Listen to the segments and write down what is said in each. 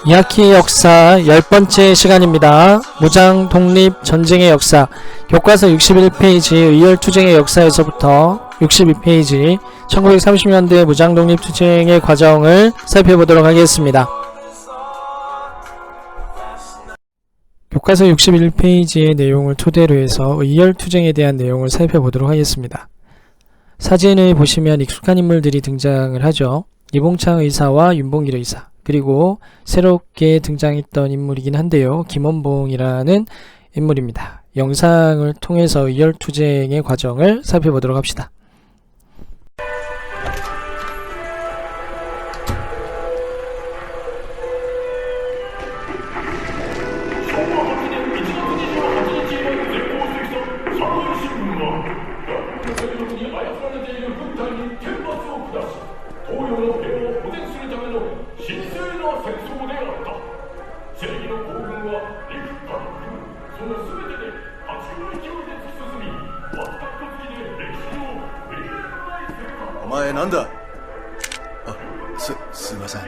이야키 역사 10번째 시간입니다. 무장 독립 전쟁의 역사 교과서 61페이지 의열투쟁의 역사에서부터 62페이지 1930년대 무장 독립 투쟁의 과정을 살펴보도록 하겠습니다. 교과서 61페이지의 내용을 토대로 해서 의열투쟁에 대한 내용을 살펴보도록 하겠습니다. 사진을 보시면 익숙한 인물들이 등장을 하죠. 이봉창 의사와 윤봉길 의사, 그리고 새롭게 등장했던 인물이긴 한데요. 김원봉이라는 인물입니다. 영상을 통해서 의열투쟁의 과정을 살펴보도록 합시다. 오마에 난다. すいません。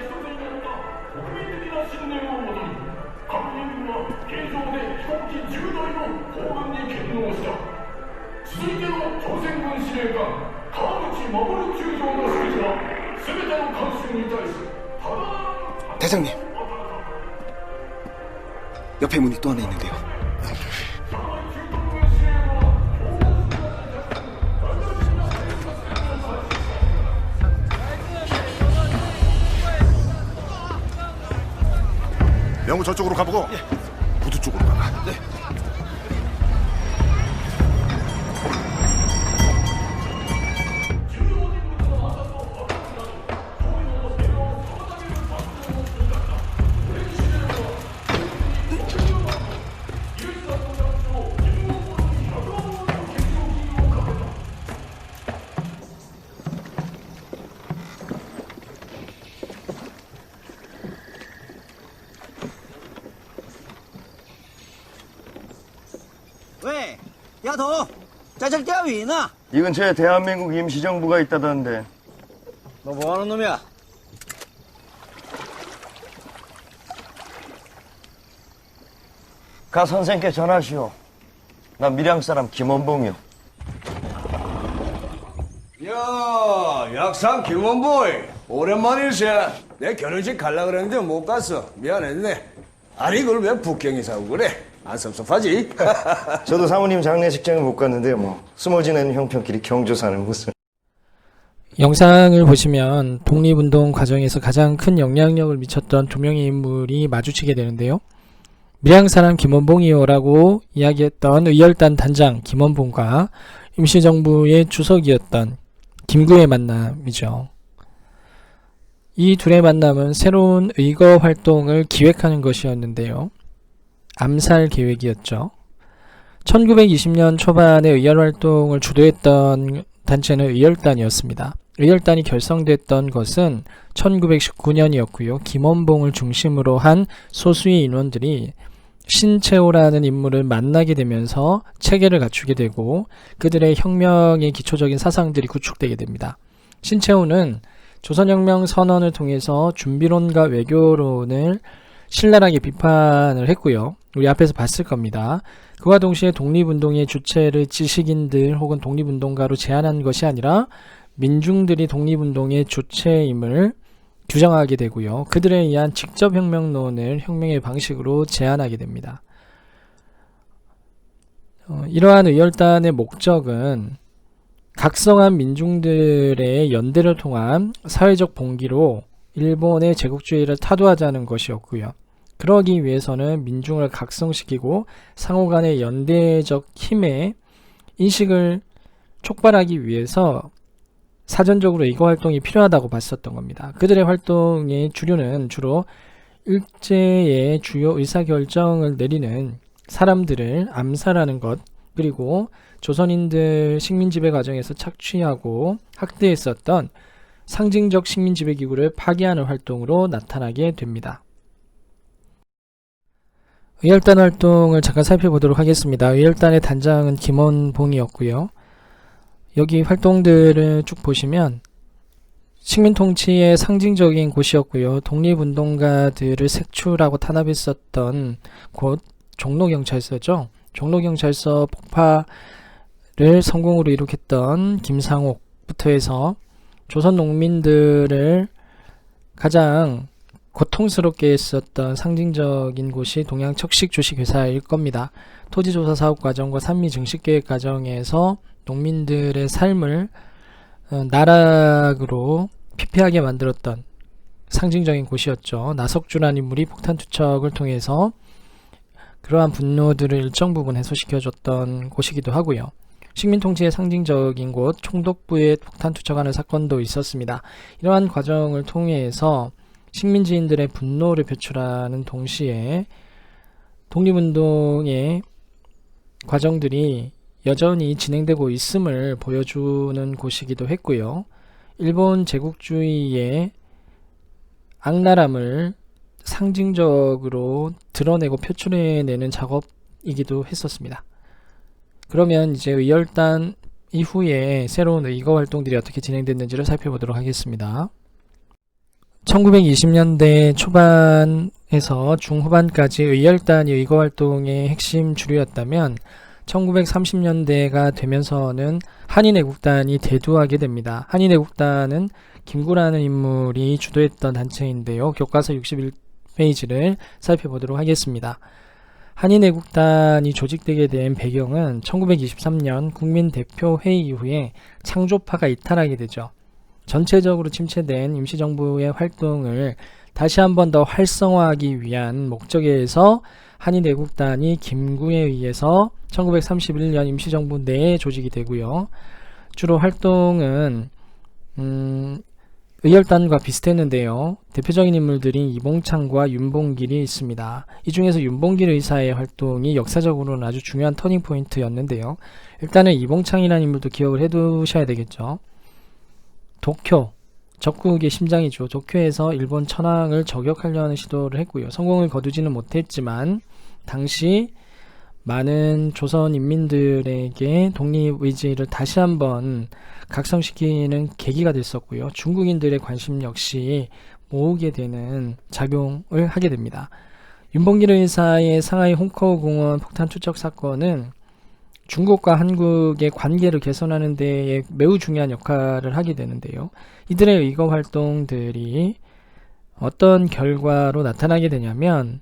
대장님, 옆에 문이 또 하나 있는데요. 명우 저쪽으로 가보고 부두 쪽으로 가라. 네. 왜? 야, 너 짜장 떼어위 있나? 이 근처에 대한민국 임시정부가 있다던데. 너 뭐하는 놈이야? 가 선생께 전하시오. 나 밀양 사람 김원봉이요. 야, 약상 김원보이 오랜만일세. 내 결혼식 갈라 그랬는데 못 갔어. 미안했네. 아니 그걸 왜 북경이 사고 그래? 안 섭섭하지? 저도 사모님 장례식장에 못 갔는데요. 뭐 숨어 지내는 형편끼리 경조사는 무슨. 영상을 보시면 독립운동 과정에서 가장 큰 영향력을 미쳤던 두 명의 인물이 마주치게 되는데요. 밀양사람 김원봉이요라고 이야기했던 의열단 단장 김원봉과 임시정부의 주석이었던 김구의 만남이죠. 이 둘의 만남은 새로운 의거 활동을 기획하는 것이었는데요. 암살 계획이었죠. 1920년 초반에 의열 활동을 주도했던 단체는 의열단이었습니다. 의열단이 결성됐던 것은 1919년이었고요. 김원봉을 중심으로 한 소수의 인원들이 신채호라는 인물을 만나게 되면서 체계를 갖추게 되고 그들의 혁명의 기초적인 사상들이 구축되게 됩니다. 신채호는 조선혁명 선언을 통해서 준비론과 외교론을 신랄하게 비판을 했고요. 우리 앞에서 봤을 겁니다. 그와 동시에 독립운동의 주체를 지식인들 혹은 독립운동가로 제안한 것이 아니라 민중들이 독립운동의 주체임을 규정하게 되고요. 그들에 의한 직접혁명론을 혁명의 방식으로 제안하게 됩니다. 이러한 의열단의 목적은 각성한 민중들의 연대를 통한 사회적 봉기로 일본의 제국주의를 타도하자는 것이었고요. 그러기 위해서는 민중을 각성시키고 상호간의 연대적 힘의 인식을 촉발하기 위해서 사전적으로 이거 활동이 필요하다고 봤었던 겁니다. 그들의 활동의 주류는 주로 일제의 주요 의사결정을 내리는 사람들을 암살하는 것, 그리고 조선인들 식민지배 과정에서 착취하고 학대했었던 상징적 식민지배기구를 파괴하는 활동으로 나타나게 됩니다. 의열단 활동을 잠깐 살펴보도록 하겠습니다. 의열단의 단장은 김원봉이었고요. 여기 활동들을 쭉 보시면 식민 통치의 상징적인 곳이었고요. 독립운동가들을 색출하고 탄압했었던 곳 종로경찰서죠. 종로경찰서 폭파를 성공으로 이룩했던 김상옥부터 해서 조선 농민들을 가장 고통스럽게 했었던 상징적인 곳이 동양척식주식회사일 겁니다. 토지조사 사업 과정과 산미 증식계획 과정에서 농민들의 삶을 나락으로 피폐하게 만들었던 상징적인 곳이었죠. 나석주라는 인물이 폭탄 투척을 통해서 그러한 분노들을 일정 부분 해소시켜줬던 곳이기도 하고요. 식민통치의 상징적인 곳 총독부에 폭탄 투척하는 사건도 있었습니다. 이러한 과정을 통해서 식민지인들의 분노를 표출하는 동시에 독립운동의 과정들이 여전히 진행되고 있음을 보여주는 곳이기도 했고요. 일본 제국주의의 악랄함을 상징적으로 드러내고 표출해내는 작업이기도 했었습니다. 그러면 이제 의열단 이후에 새로운 의거 활동들이 어떻게 진행됐는지를 살펴보도록 하겠습니다. 1920년대 초반에서 중후반까지 의열단이 의거 활동의 핵심 주류였다면 1930년대가 되면서는 한인애국단이 대두하게 됩니다. 한인애국단은 김구라는 인물이 주도했던 단체인데요. 교과서 61페이지를 살펴보도록 하겠습니다. 한인애국단이 조직되게 된 배경은 1923년 국민대표회의 이후에 창조파가 이탈하게 되죠. 전체적으로 침체된 임시정부의 활동을 다시 한 번 더 활성화하기 위한 목적에서 한인애국단이 김구에 의해서 1931년 임시정부 내에 조직이 되고요. 주로 활동은 의열단과 비슷했는데요. 대표적인 인물들이 이봉창과 윤봉길이 있습니다. 이 중에서 윤봉길 의사의 활동이 역사적으로는 아주 중요한 터닝포인트였는데요. 일단은 이봉창이라는 인물도 기억을 해두셔야 되겠죠. 도쿄, 적국의 심장이죠. 도쿄에서 일본 천황을 저격하려는 시도를 했고요. 성공을 거두지는 못했지만 당시 많은 조선 인민들에게 독립의지를 다시 한번 각성시키는 계기가 됐었고요. 중국인들의 관심 역시 모으게 되는 작용을 하게 됩니다. 윤봉길 의사의 상하이 홍커우 공원 폭탄 투척 사건은 중국과 한국의 관계를 개선하는 데에 매우 중요한 역할을 하게 되는데요. 이들의 의거 활동들이 어떤 결과로 나타나게 되냐면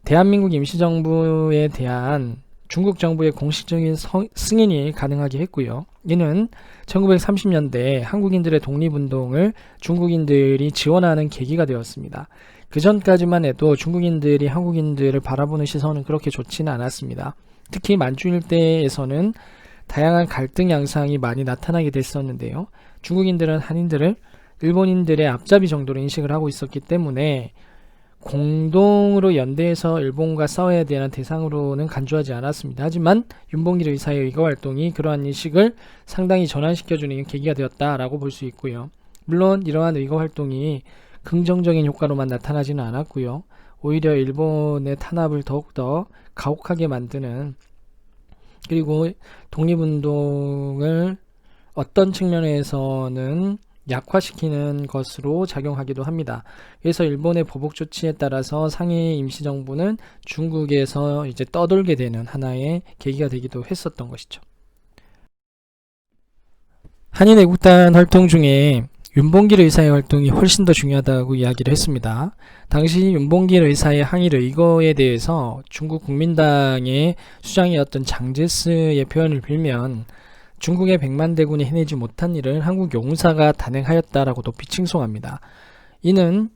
대한민국 임시정부에 대한 중국 정부의 공식적인 승인이 가능하게 했고요. 이는 1930년대 한국인들의 독립운동을 중국인들이 지원하는 계기가 되었습니다. 그 전까지만 해도 중국인들이 한국인들을 바라보는 시선은 그렇게 좋지는 않았습니다. 특히 만주 일대에서는 다양한 갈등 양상이 많이 나타나게 됐었는데요. 중국인들은 한인들을 일본인들의 앞잡이 정도로 인식을 하고 있었기 때문에 공동으로 연대해서 일본과 싸워야 되는 대상으로는 간주하지 않았습니다. 하지만 윤봉길 의사의 의거 활동이 그러한 인식을 상당히 전환시켜주는 계기가 되었다라고 볼 수 있고요. 물론 이러한 의거 활동이 긍정적인 효과로만 나타나지는 않았고요. 오히려 일본의 탄압을 더욱더 가혹하게 만드는, 그리고 독립운동을 어떤 측면에서는 약화시키는 것으로 작용하기도 합니다. 그래서 일본의 보복 조치에 따라서 상해 임시정부는 중국에서 이제 떠돌게 되는 하나의 계기가 되기도 했었던 것이죠. 한인애국단 활동 중에 윤봉길 의사의 활동이 훨씬 더 중요하다고 이야기를 했습니다. 당시 윤봉길 의사의 항일 의거에 대해서 중국 국민당의 수장이었던 장제스의 표현을 빌면 중국의 백만대군이 해내지 못한 일을 한국 용사가 단행하였다라고 높이 칭송합니다. 이는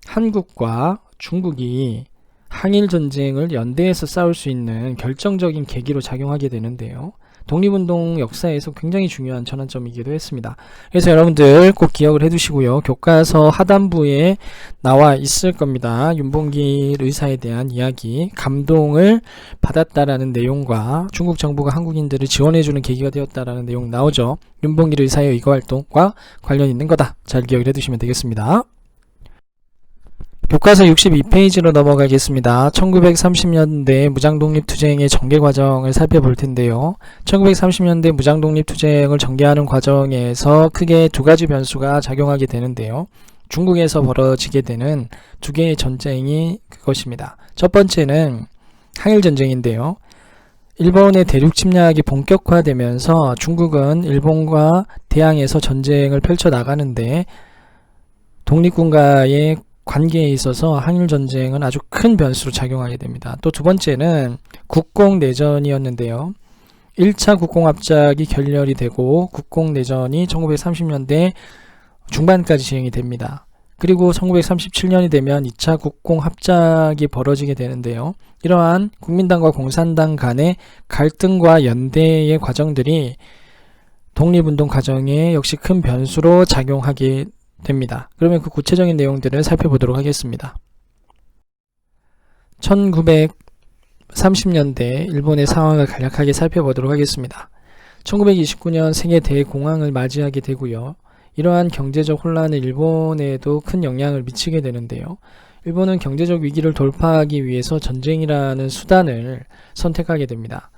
한국과 중국이 항일 전쟁을 연대해서 싸울 수 있는 결정적인 계기로 작용하게 되는데요. 독립운동 역사에서 굉장히 중요한 전환점이기도 했습니다. 그래서 여러분들 꼭 기억을 해두시고요. 교과서 하단부에 나와 있을 겁니다. 윤봉길 의사에 대한 이야기, 감동을 받았다라는 내용과 중국 정부가 한국인들을 지원해주는 계기가 되었다라는 내용 나오죠. 윤봉길 의사의 의거 활동과 관련 있는 거다. 잘 기억을 해두시면 되겠습니다. 교과서 62페이지로 넘어가겠습니다. 1930년대 무장독립투쟁의 전개 과정을 살펴볼 텐데요. 1930년대 무장독립투쟁을 전개하는 과정에서 크게 두 가지 변수가 작용하게 되는데요. 중국에서 벌어지게 되는 두 개의 전쟁이 그것입니다. 첫 번째는 항일전쟁인데요. 일본의 대륙 침략이 본격화되면서 중국은 일본과 대항해서 전쟁을 펼쳐 나가는데 독립군과의 관계에 있어서 항일전쟁은 아주 큰 변수로 작용하게 됩니다. 또 두 번째는 국공내전이었는데요. 1차 국공합작이 결렬이 되고 국공내전이 1930년대 중반까지 진행이 됩니다. 그리고 1937년이 되면 2차 국공합작이 벌어지게 되는데요. 이러한 국민당과 공산당 간의 갈등과 연대의 과정들이 독립운동 과정에 역시 큰 변수로 작용하게 됩니다. 그러면 그 구체적인 내용들을 살펴보도록 하겠습니다. 1930년대 일본의 상황을 간략하게 살펴보도록 하겠습니다. 1929년 세계 대공황을 맞이하게 되고요. 이러한 경제적 혼란은 일본에도 큰 영향을 미치게 되는데요. 일본은 경제적 위기를 돌파하기 위해서 전쟁이라는 수단을 선택하게 됩니다.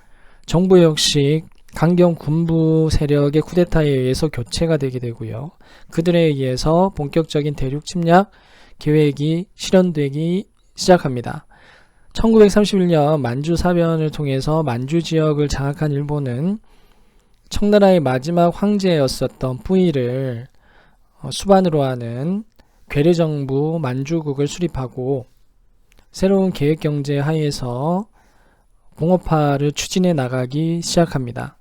정부 역시 강경 군부 세력의 쿠데타에 의해서 교체가 되게 되고요. 그들에 의해서 본격적인 대륙 침략 계획이 실현되기 시작합니다. 1931년 만주 사변을 통해서 만주 지역을 장악한 일본은 청나라의 마지막 황제였었던 뿌이를 수반으로 하는 괴뢰정부 만주국을 수립하고 새로운 계획경제 하에서 공업화를 추진해 나가기 시작합니다.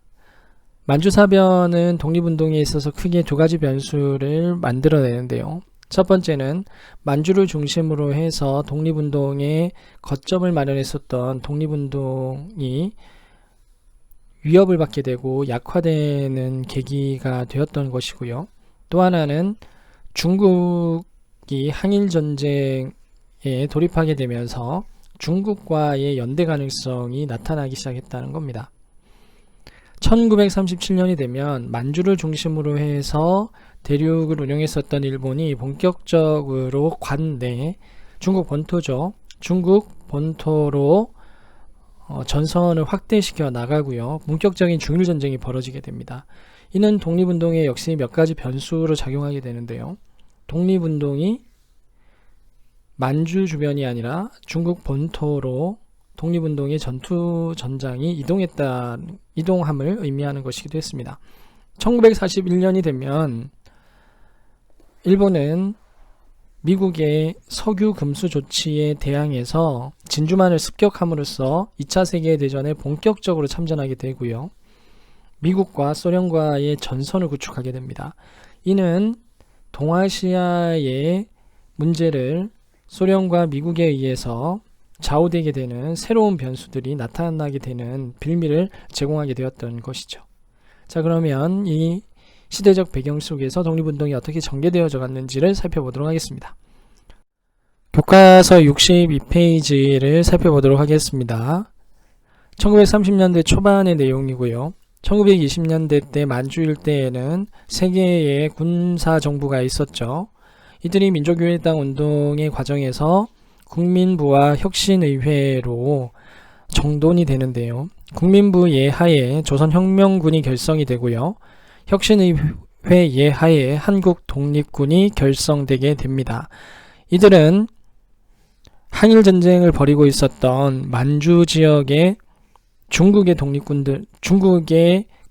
만주사변은 독립운동에 있어서 크게 두 가지 변수를 만들어내는데요. 첫 번째는 만주를 중심으로 해서 독립운동에 거점을 마련했었던 독립운동이 위협을 받게 되고 약화되는 계기가 되었던 것이고요. 또 하나는 중국이 항일전쟁에 돌입하게 되면서 중국과의 연대 가능성이 나타나기 시작했다는 겁니다. 1937년이 되면 만주를 중심으로 해서 대륙을 운영했었던 일본이 본격적으로 관내 중국 본토죠. 중국 본토로 전선을 확대시켜 나가고요. 본격적인 중일전쟁이 벌어지게 됩니다. 이는 독립운동에 역시 몇 가지 변수로 작용하게 되는데요. 독립운동이 만주 주변이 아니라 중국 본토로 독립운동의 전투전장이 이동함을 의미하는 것이기도 했습니다. 1941년이 되면 일본은 미국의 석유 금수 조치에 대항해서 진주만을 습격함으로써 2차 세계대전에 본격적으로 참전하게 되고요. 미국과 소련과의 전선을 구축하게 됩니다. 이는 동아시아의 문제를 소련과 미국에 의해서 좌우되게 되는 새로운 변수들이 나타나게 되는 빌미를 제공하게 되었던 것이죠. 자, 그러면 이 시대적 배경 속에서 독립운동이 어떻게 전개되어져 갔는지를 살펴보도록 하겠습니다. 교과서 62페이지를 살펴보도록 하겠습니다. 1930년대 초반의 내용이고요. 1920년대 때 만주 일대에는 세 개의 군사정부가 있었죠. 이들이 민족유일당 운동의 과정에서 국민부와 혁신의회로 정돈이 되는데요. 국민부 예하에 조선혁명군이 결성이 되고요. 혁신의회 예하에 한국독립군이 결성되게 됩니다. 이들은 항일전쟁을 벌이고 있었던 만주 지역의 중국의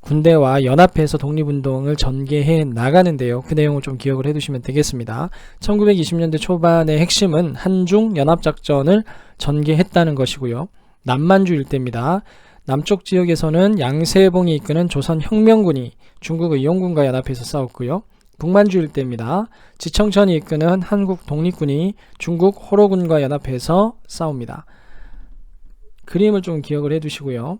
군대와 연합해서 독립운동을 전개해 나가는데요. 그 내용을 좀 기억을 해두시면 되겠습니다. 1920년대 초반의 핵심은 한중 연합작전을 전개했다는 것이고요. 남만주 일대입니다. 남쪽 지역에서는 양세봉이 이끄는 조선혁명군이 중국의용군과 연합해서 싸웠고요. 북만주 일대입니다. 지청천이 이끄는 한국독립군이 중국 호로군과 연합해서 싸웁니다. 그림을 좀 기억을 해두시고요.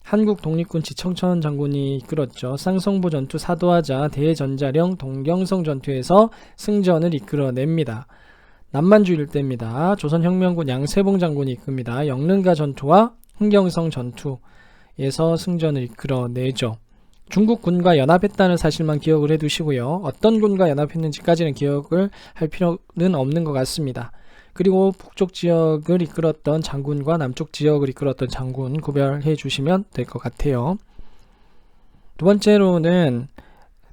한국 독립군 지청천 장군이 이끌었죠. 쌍성부 전투 사도하자 대전자령 동경성 전투에서 승전을 이끌어냅니다. 남만주 일대입니다. 조선혁명군 양세봉 장군이 이끕니다. 영릉가 전투와 흥경성 전투에서 승전을 이끌어내죠. 중국군과 연합했다는 사실만 기억을 해두시고요. 어떤 군과 연합했는지까지는 기억을 할 필요는 없는 것 같습니다. 그리고 북쪽 지역을 이끌었던 장군과 남쪽 지역을 이끌었던 장군 구별해 주시면 될 것 같아요. 두 번째로는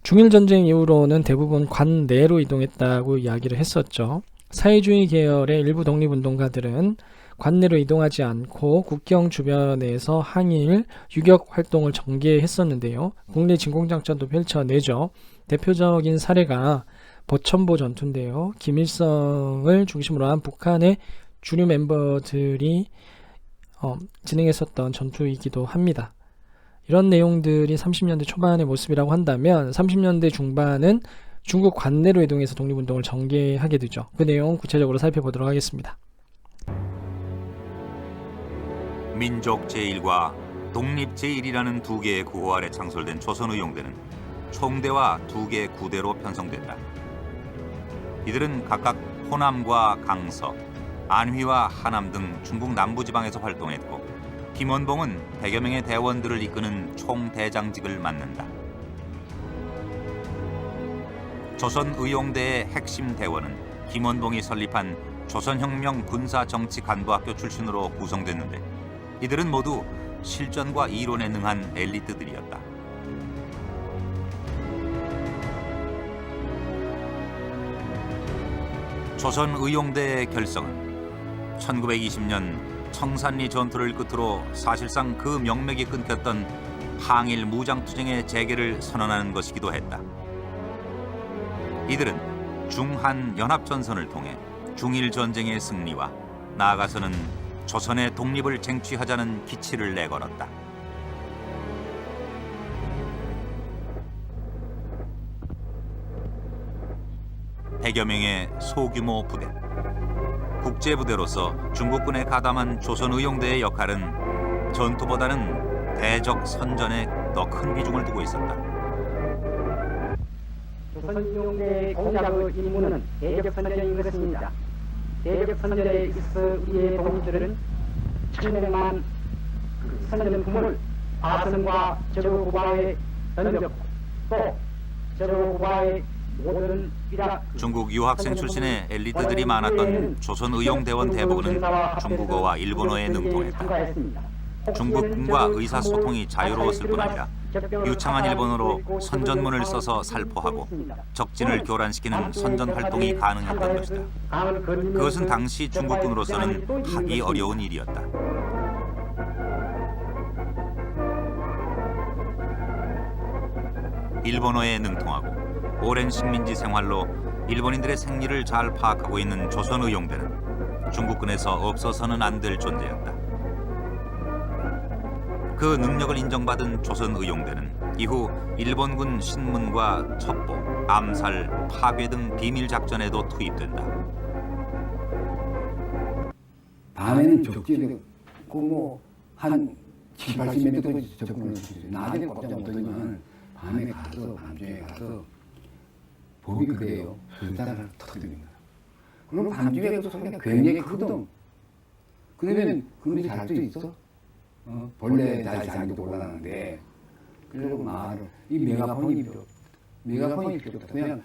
중일전쟁 이후로는 대부분 관 내로 이동했다고 이야기를 했었죠. 사회주의 계열의 일부 독립운동가들은 관 내로 이동하지 않고 국경 주변에서 항일, 유격 활동을 전개했었는데요. 국내 진공작전도 펼쳐내죠. 대표적인 사례가 버천보 전투인데요. 김일성을 중심으로 한 북한의 주류 멤버들이 진행했었던 전투이기도 합니다. 이런 내용들이 30년대 초반의 모습이라고 한다면 30년대 중반은 중국 관내로 이동해서 독립운동을 전개하게 되죠. 그 내용 구체적으로 살펴보도록 하겠습니다. 민족 제1과 독립 제1이라는 두 개의 구호 아래 창설된 조선의용대는 총대와 두 개의 구대로 편성됐다. 이들은 각각 호남과 강서, 안휘와 하남 등 중국 남부지방에서 활동했고 김원봉은 100여 명의 대원들을 이끄는 총대장직을 맡는다. 조선의용대의 핵심 대원은 김원봉이 설립한 조선혁명 군사정치간부학교 출신으로 구성됐는데 이들은 모두 실전과 이론에 능한 엘리트들이었다. 조선의용대의 결성은 1920년 청산리 전투를 끝으로 사실상 그 명맥이 끊겼던 항일 무장투쟁의 재개를 선언하는 것이기도 했다. 이들은 중한 연합전선을 통해 중일전쟁의 승리와 나아가서는 조선의 독립을 쟁취하자는 기치를 내걸었다. 백여 명의 소규모 부대. 국제부대로서 중국군에 가담한 조선의용대의 역할은 전투보다는 대적 선전에 더 큰 비중을 두고 있었다. 조선의용대의 공작의 임무는 대적선전인 것입니다. 대적선전에 있어 우리의 동지들은 천명만 선전품을 아선과 저거구바에 던졌고 또 저거구바의 모든 중국 유학생 출신의 엘리트들이 많았던 조선의용대원 대부분은 중국어와 일본어에 능통했다. 중국군과 의사소통이 자유로웠을 뿐 아니라 유창한 일본어로 선전문을 써서 살포하고 적진을 교란시키는 선전 활동이 가능했던 것이다. 그것은 당시 중국군으로서는 하기 어려운 일이었다. 일본어에 능통하고 오랜 식민지 생활로 일본인들의 생리를 잘 파악하고 있는 조선의용대는 중국군에서 없어서는 안 될 존재였다. 그 능력을 인정받은 조선의용대는 이후 일본군 신문과 첩보, 암살, 파괴 등 비밀 작전에도 투입된다. 밤에는 적지에 한 7, 80m 접근을 했어요. 낮에 꼼짝 못하면 밤에 가서 밤중에 가서 법이 그래요. 술잔을 터뜨립니다. 그럼 밤중에 그 소리가 굉장히 크거든. 그러면 그놈이 잘 수 있어? 본래 잘 자기도 곤란한데 그러고 말을 이 메가폰이 필요 없다. 그냥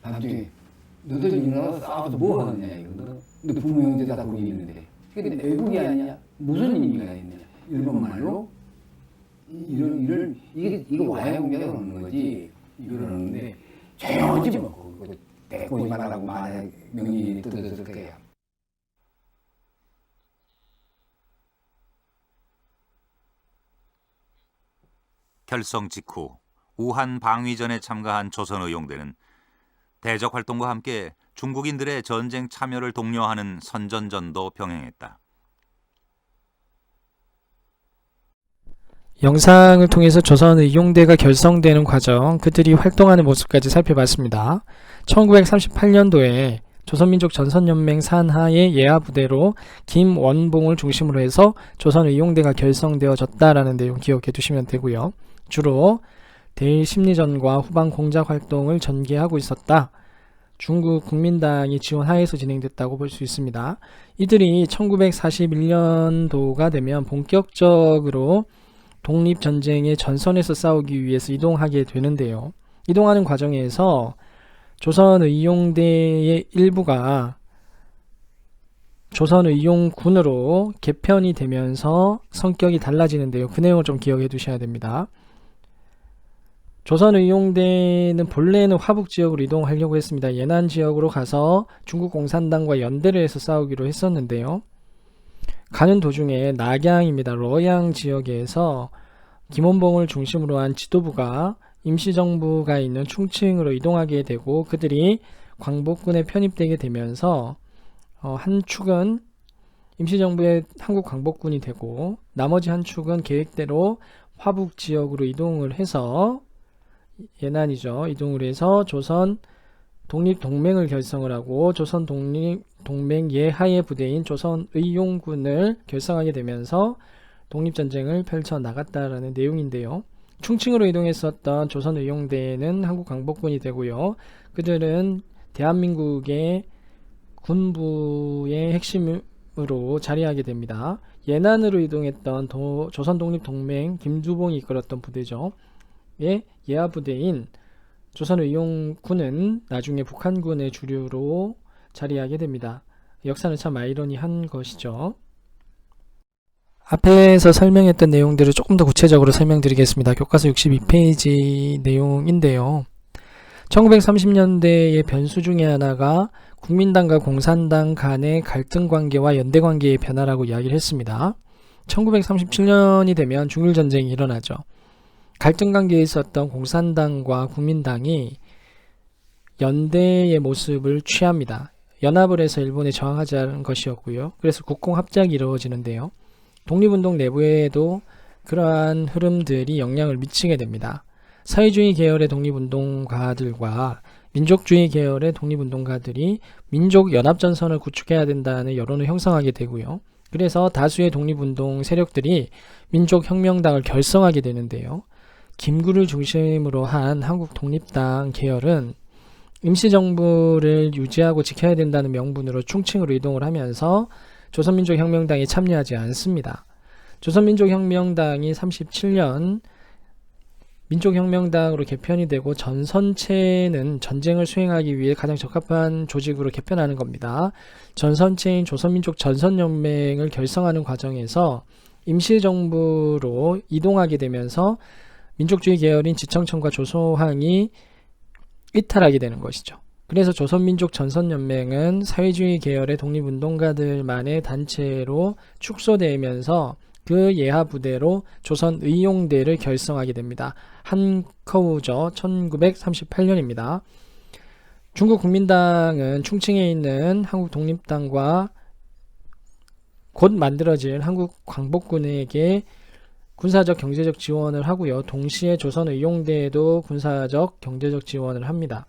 밤중에 너들 일어나서 싸워서 뭐 하느냐 이거. 너 부모 형제 다 거기 있는데 근데 애국이 아니냐? 무슨 의미가 있느냐? 일본말로 이거 와야공개가 없는 거지 이러는데 조용하지 뭐 대꾸지 말라고 말해 명령이 뜯어졌을 거야. 결성 직후 우한 방위전에 참가한 조선의용대는 대적 활동과 함께 중국인들의 전쟁 참여를 독려하는 선전전도 병행했다. 영상을 통해서 조선의용대가 결성되는 과정, 그들이 활동하는 모습까지 살펴봤습니다. 1938년도에 조선민족 전선연맹 산하의 예하부대로 김원봉을 중심으로 해서 조선의용대가 결성되어졌다라는 내용 기억해 두시면 되고요. 주로 대일심리전과 후방 공작 활동을 전개하고 있었다. 중국 국민당이 지원하에서 진행됐다고 볼 수 있습니다. 이들이 1941년도가 되면 본격적으로 독립전쟁의 전선에서 싸우기 위해서 이동하게 되는데요. 이동하는 과정에서 조선의용대의 일부가 조선의용군으로 개편이 되면서 성격이 달라지는데요. 그 내용을 좀 기억해 두셔야 됩니다. 조선의용대는 본래는 화북지역으로 이동하려고 했습니다. 예난 지역으로 가서 중국 공산당과 연대를 해서 싸우기로 했었는데요. 가는 도중에 낙양입니다. 러양 지역에서 김원봉을 중심으로 한 지도부가 임시정부가 있는 충칭으로 이동하게 되고 그들이 광복군에 편입되게 되면서 한 축은 임시정부의 한국 광복군이 되고 나머지 한 축은 계획대로 화북 지역으로 이동을 해서 예난이죠. 이동을 해서 조선 독립동맹을 결성을 하고 조선 독립동맹 예하의 부대인 조선의용군을 결성하게 되면서 독립전쟁을 펼쳐나갔다라는 내용인데요. 충칭으로 이동했었던 조선의용대는 한국 광복군이 되고요. 그들은 대한민국의 군부의 핵심으로 자리하게 됩니다. 예난으로 이동했던 조선독립동맹 김두봉이 이끌었던 부대죠. 예하 부대인 조선의용군은 나중에 북한군의 주류로 자리하게 됩니다. 역사는 참 아이러니한 것이죠. 앞에서 설명했던 내용들을 조금 더 구체적으로 설명드리겠습니다. 교과서 62페이지 내용인데요. 1930년대의 변수 중에 하나가 국민당과 공산당 간의 갈등 관계와 연대 관계의 변화라고 이야기를 했습니다. 1937년이 되면 중일전쟁이 일어나죠. 갈등 관계에 있었던 공산당과 국민당이 연대의 모습을 취합니다. 연합을 해서 일본에 저항하자는 것이었고요. 그래서 국공합작이 이루어지는데요. 독립운동 내부에도 그러한 흐름들이 영향을 미치게 됩니다. 사회주의 계열의 독립운동가들과 민족주의 계열의 독립운동가들이 민족연합전선을 구축해야 된다는 여론을 형성하게 되고요. 그래서 다수의 독립운동 세력들이 민족혁명당을 결성하게 되는데요. 김구를 중심으로 한 한국독립당 계열은 임시정부를 유지하고 지켜야 된다는 명분으로 충칭으로 이동을 하면서 조선민족혁명당에 참여하지 않습니다. 조선민족혁명당이 37년 민족혁명당으로 개편이 되고 전선체는 전쟁을 수행하기 위해 가장 적합한 조직으로 개편하는 겁니다. 전선체인 조선민족전선연맹을 결성하는 과정에서 임시정부로 이동하게 되면서 민족주의 계열인 지청천과 조소항이 이탈하게 되는 것이죠. 그래서 조선민족전선연맹은 사회주의 계열의 독립운동가들만의 단체로 축소되면서 그 예하 부대로 조선의용대를 결성하게 됩니다. 한커우죠. 1938년입니다. 중국 국민당은 충칭에 있는 한국독립당과 곧 만들어질 한국 광복군에게 군사적 경제적 지원을 하고요. 동시에 조선의용대에도 군사적 경제적 지원을 합니다.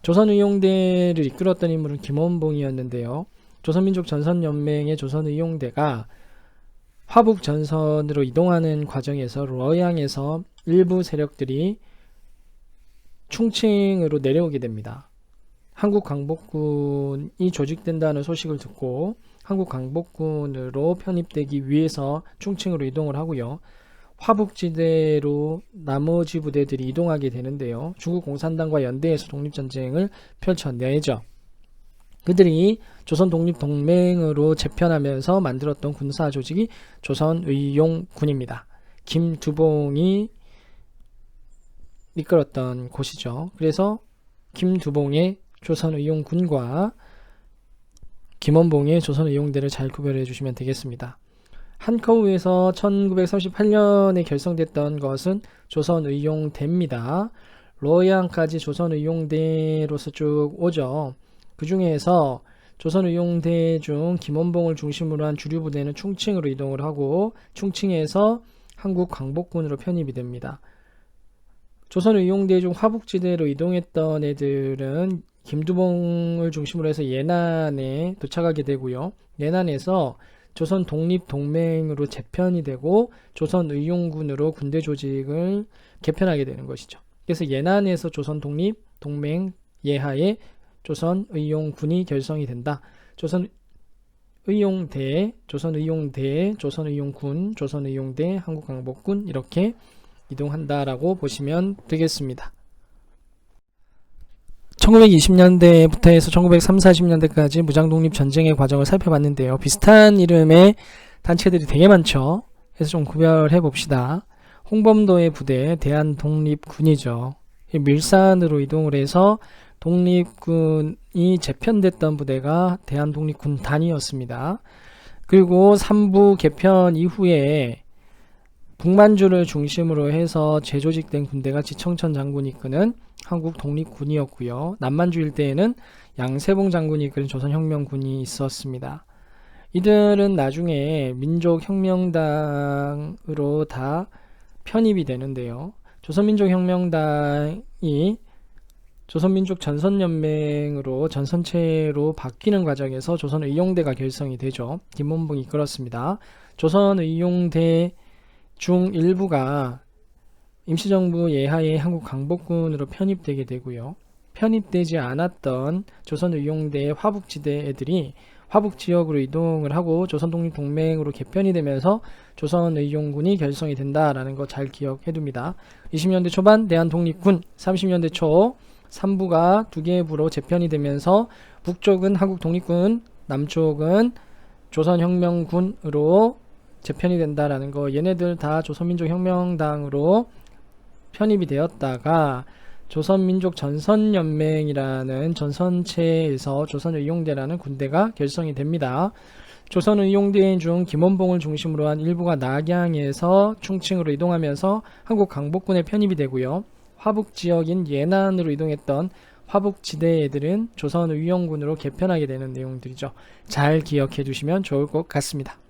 조선의용대를 이끌었던 인물은 김원봉이었는데요. 조선민족전선연맹의 조선의용대가 화북전선으로 이동하는 과정에서 러양에서 일부 세력들이 충칭으로 내려오게 됩니다. 한국광복군이 조직된다는 소식을 듣고 한국광복군으로 편입되기 위해서 충칭으로 이동을 하고요. 화북지대로 나머지 부대들이 이동하게 되는데요. 중국 공산당과 연대해서 독립전쟁을 펼쳐내죠. 그들이 조선독립동맹으로 재편하면서 만들었던 군사조직이 조선의용군입니다. 김두봉이 이끌었던 곳이죠. 그래서 김두봉의 조선의용군과 김원봉의 조선의용대를 잘 구별해 주시면 되겠습니다. 한커우에서 1938년에 결성됐던 것은 조선의용대입니다. 러양까지 조선의용대로서 쭉 오죠. 그 중에서 조선의용대 중 김원봉을 중심으로 한 주류 부대는 충칭으로 이동을 하고 충칭에서 한국광복군으로 편입이 됩니다. 조선의용대 중 화북지대로 이동했던 애들은 김두봉을 중심으로 해서 예난에 도착하게 되고요. 예난에서 조선 독립동맹으로 재편이 되고 조선의용군으로 군대 조직을 개편하게 되는 것이죠. 그래서 예난에서 조선 독립동맹 예하에 조선의용군이 결성이 된다. 조선의용대, 조선의용군, 조선의용대, 한국광복군 이렇게 이동한다라고 보시면 되겠습니다. 1920년대부터 해서 1930, 40년대까지 무장독립 전쟁의 과정을 살펴봤는데요. 비슷한 이름의 단체들이 되게 많죠. 그래서 좀 구별해 봅시다. 홍범도의 부대 대한독립군이죠. 밀산으로 이동을 해서 독립군이 재편됐던 부대가 대한독립군단이었습니다. 그리고 3부 개편 이후에 북만주를 중심으로 해서 재조직된 군대가 지청천 장군이 이끄는 한국 독립군이었고요. 남만주 일대에는 양세봉 장군이 이끄는 조선혁명군이 있었습니다. 이들은 나중에 민족혁명당으로 다 편입이 되는데요. 조선민족혁명당이 조선민족전선연맹으로 전선체로 바뀌는 과정에서 조선의용대가 결성이 되죠. 김원봉이 이끌었습니다. 조선의용대 중 일부가 임시정부 예하에 한국 강복군으로 편입되게 되고요. 편입되지 않았던 조선의용대의 화북지대 애들이 화북지역으로 이동을 하고 조선독립동맹으로 개편이 되면서 조선의용군이 결성이 된다라는 거 잘 기억해 둡니다. 20년대 초반 대한독립군, 30년대 초 3부가 두 개의 부로 재편이 되면서 북쪽은 한국독립군, 남쪽은 조선혁명군으로 재편이 된다라는 거, 얘네들 다 조선민족혁명당으로 편입이 되었다가 조선민족전선연맹이라는 전선체에서 조선의용대라는 군대가 결성이 됩니다. 조선의용대 중 김원봉을 중심으로 한 일부가 낙양에서 충칭으로 이동하면서 한국 강복군에 편입이 되고요. 화북지역인 예난으로 이동했던 화북지대 애들은 조선의용군으로 개편하게 되는 내용들이죠. 잘 기억해 두시면 좋을 것 같습니다.